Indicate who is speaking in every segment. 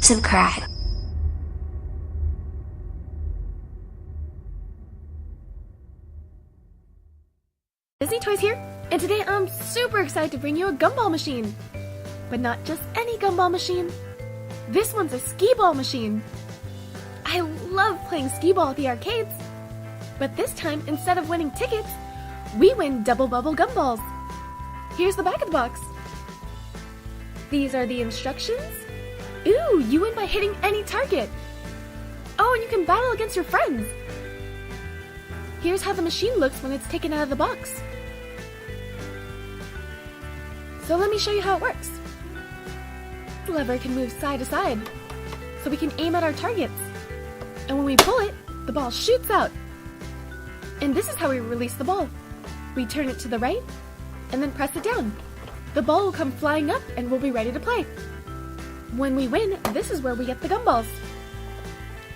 Speaker 1: subscribe.
Speaker 2: Disney Toys here, and today I'm super excited to bring you a gumball machine. But not just any gumball machine. This one's a skee ball machine. I love playing skee ball at the arcades, but this time, instead of winning tickets, we win double bubble gumballs. Here's the back of the box. These are the instructions. Ooh, you win by hitting any target. Oh, and you can battle against your friends. Here's how the machine looks when it's taken out of the box. So let me show you how it works. The lever can move side to side, so we can aim at our targets. And when we pull it, the ball shoots out. And this is how we release the ball. We turn it to the right, and then press it down. The ball will come flying up, and we'll be ready to play. When we win, this is where we get the gumballs.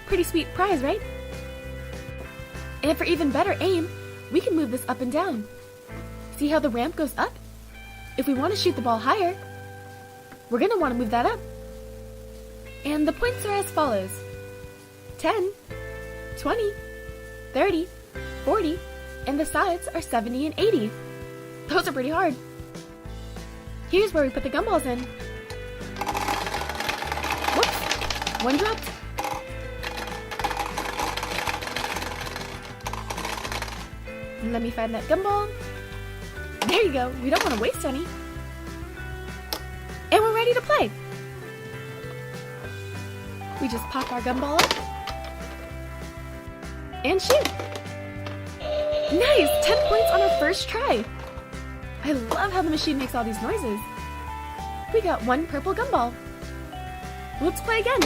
Speaker 2: Pretty sweet prize, right? And for even better aim, we can move this up and down. See how the ramp goes up? If we want to shoot the ball higher, we're going to want to move that up. And the points are as follows: 10, 20, 30, 40, and the sides are 70 and 80. Those are pretty hard. Here's where we put the gumballs in. Whoops, one dropped. Let me find that gumball. There you go, we don't want to waste any. And we're ready to play. We just pop our gumball up and shoot. Nice, 10 points on our first try. I love how the machine makes all these noises. We got one purple gumball. Let's play again.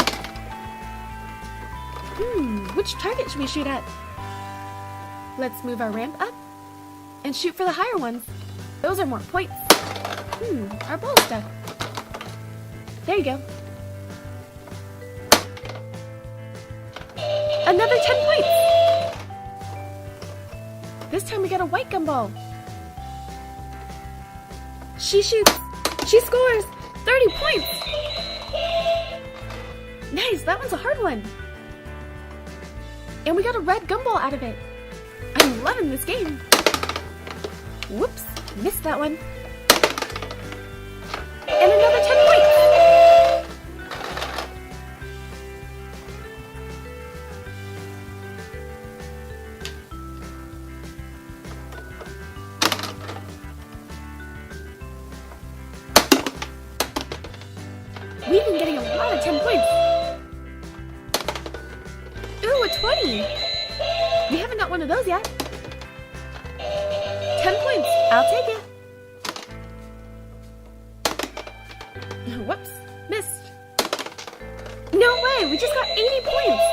Speaker 2: Which target should we shoot at? Let's move our ramp up and shoot for the higher ones. Those are more points. Our ball's stuck. There you go. Another 10 points. This time we got a white gumball. She shoots. She scores. 30 points. Nice, that one's a hard one. And we got a red gumball out of it. I'm loving this game. Whoops, missed that one. And another 10 points. We've been getting a lot of 10 points. Ooh, a 20. We haven't got one of those yet. 10 points. I'll take it. Whoops. Missed. No way. We just got 80 points.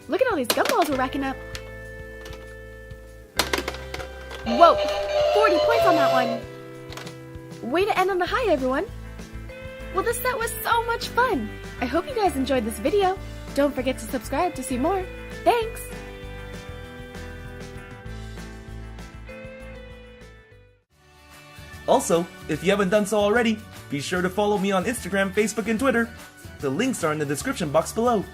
Speaker 2: Look at all these gumballs we're racking up. Whoa. 40 points on that one. Way to end on the high, everyone. Well, this set was so much fun. I hope you guys enjoyed this video. Don't forget to subscribe to see more. Thanks.
Speaker 3: Also, if you haven't done so already, be sure to follow me on Instagram, Facebook, and Twitter. The links are in the description box below.